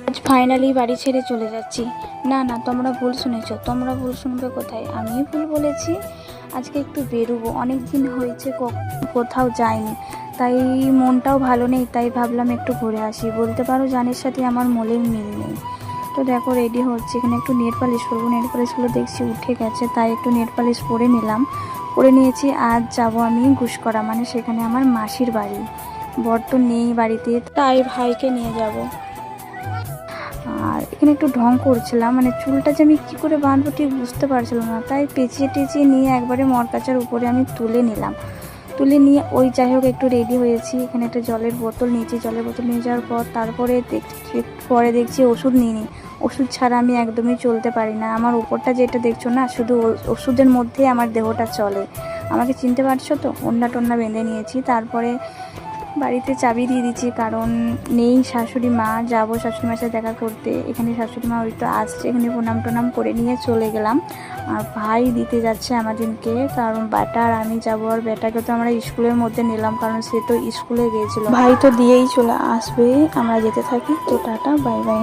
আজ ফাইনালি বাড়ি ছেড়ে চলে যাচ্ছি। না না, তোমরা ভুল শুনেছো। তোমরা ভুল শুনবে কোথায়? আমি ভুল বলেছি। আজকে একটু বেরোবো, অনেক দিন হয়েছে কোথাও যাইনি, তাই মনটাও ভালো নেই, তাই ভাবলাম একটু ঘুরে আসি। বলতে পারো জানের সাথে আমার মনের মিল নেই। তো দেখো রেডি হচ্ছে, এখানে একটু নেল পালিশ করবো। নেল পালিশগুলো দেখছি উঠে গেছে, তাই একটু নেল পালিশ পরে নিলাম, পরে নিয়েছি। আজ যাব আমি গুসকরা, মানে সেখানে আমার মাসির বাড়ি। বর তো নেই বাড়িতে, তাই ভাইকে নিয়ে যাব। আর এখানে একটু ঢং করছিলাম, মানে চুলটা যে আমি কী করে বাঁধবো ঠিক বুঝতে পারছিলাম না, তাই পেঁচিয়ে টেঁচিয়ে নিয়ে একবারে মরকাচার উপরে আমি তুলে নিলাম। তুলে নিয়ে ওই যাই হোক একটু রেডি হয়েছি। এখানে একটা জলের বোতল নিয়েছি, জলের বোতল নিয়ে যাওয়ার পর তারপরে দেখছি ওষুধ নিই নি। ওষুধ ছাড়া আমি একদমই চলতে পারি না। আমার উপরটা যেটা দেখছো না, শুধু ওষুধের মধ্যেই আমার দেহটা চলে। আমাকে চিনতে পারছো তো? ওড়না টোন্না বেঁধে নিয়েছি। তারপরে বাড়িতে চাবি দিয়ে দিচ্ছি, কারণ নেই শাশুড়ি মা, যাবো শাশুড়ি মার সাথে দেখা করতে। এখানে শাশুড়ি মা ওই তো আসছে, এখানে প্রণাম টনাম করে নিয়ে চলে গেলাম। আর ভাই দিতে যাচ্ছে আমাদেরকে, কারণ বেটা আর আমি যাবো। আর বেটাকে তো আমরা স্কুলের মধ্যে নিলাম, কারণ সে তো স্কুলে গিয়েছিল। ভাই তো দিয়েই চলে আসবে, আমরা যেতে থাকি। তো টাটা, বাই বাই।